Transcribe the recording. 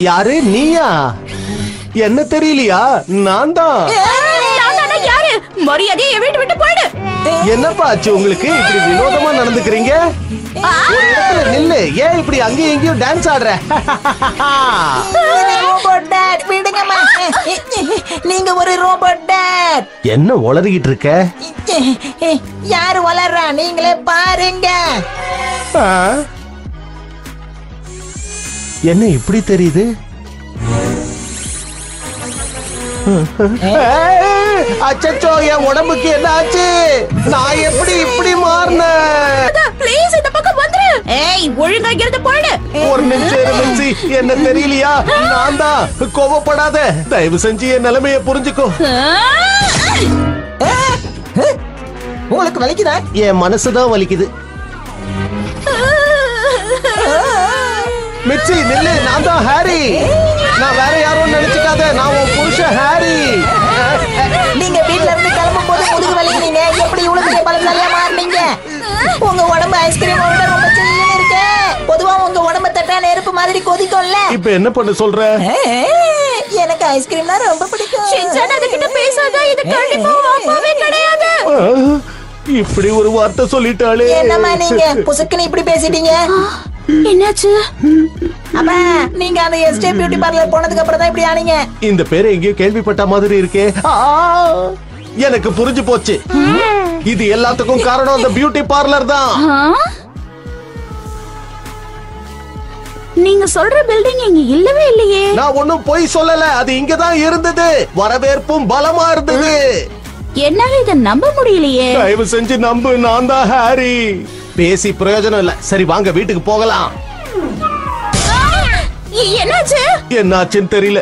யாரு நீயா? என்ன தெரியலையா? நான் தான். யாரு? மரியாதையை வீட்டு விட்டு போயிடு. என்னப்பா ஆச்சு உங்களுக்கு? இப்படி வினோதமா நடந்துக்கிறீங்க? ஒரு இடத்துல நில்லு. ஏன் இப்படி அங்கேயும் எங்கேயும் டான்ஸ் ஆடுற? ரோபோட் டாட் விடுங்கம்மா. நீங்க ஒரு ரோபோட் டாட். என்ன உளறிக்கிட்டு இருக்க? யாரு வளர்றா? நீங்களே பாருங்க. என்ன இப்படி தெரியுது? அச்சச்சோ, என் உடம்புக்கு என்ன ஆச்சு? நான் எப்படி இப்படி மாறினேன்? ப்ளீஸ் இந்த பக்கம் வந்துரு. ஏய், ஒழுங்கா இருந்து போயிடு. ஒரு நிமிஷம் என்ன தெரியலையா? நான் தான். கோவப்படாத, தயவு செஞ்சு என் நிலைமைய புரிஞ்சுக்கோ. உங்களுக்கு வலிக்குதா? என் மனசுதான் வலிக்குது. மிச்சி நில்லு, நான் தான் ஹாரி. நான் வேற யாரும் நினைச்சுக்காத, நான் உன் புருஷன் ஹாரி. நீங்க வீட்ல இருந்து கிளம்பும் போது முதுகு வலிக்கிறீங்க. எப்படி இவ்வளவு பெரிய பலசாலியா மாறுனீங்க? உங்க உடம்பு ஐஸ்கிரீம் விட ரொம்ப சில்லுன்னு இருக்கு. பொதுவா உங்க உடம்பு தட்டா நெருப்பு மாதிரி கொதிக்கும்ல. இப்ப என்ன பண்ண சொல்ற? எனக்கு ஐஸ்கிரீம்னா ரொம்ப பிடிக்கும். ஷின்சான் அதுகிட்ட பேசாத. இது கண்டிப்பா வாப்பாவே கிடையாது. இப்படி ஒரு வார்த்தை சொல்லிட்டாளே. என்னம்மா நீங்க புசுக்குன்னு இப்படி பேசிட்டீங்க? என்னாச்சு? அப்பா, நீங்க அந்த எஸ்டே பியூட்டி பார்லர் போனதுக்கு அப்புறம் தான் இப்படி ஆனீங்க. இந்த பேரை எங்கேயோ கேள்விப்பட்ட மாதிரி இருக்கே. எனக்கு புரிஞ்சு போச்சு. இது எல்லாத்துக்கும் காரணம் அந்த பியூட்டி பார்லர் தான். நீங்க சொல்ற பில்டிங் இங்க இல்லவே இல்லையே. நான் ஒண்ணும் பொய் சொல்லல, அது இங்கதான் இருந்தது. வரவேற்பும் பலமா இருந்தது. என்னால இத நம்ப முடியலையே. தயவு செஞ்சு நம்பு, நான் தான் ஹாரி. பேசி பிரயோஜனம் இல்ல. சரி வாங்க வீட்டுக்கு போகலாம். என்னாச்சு? என்னாச்சுன்னு தெரியல.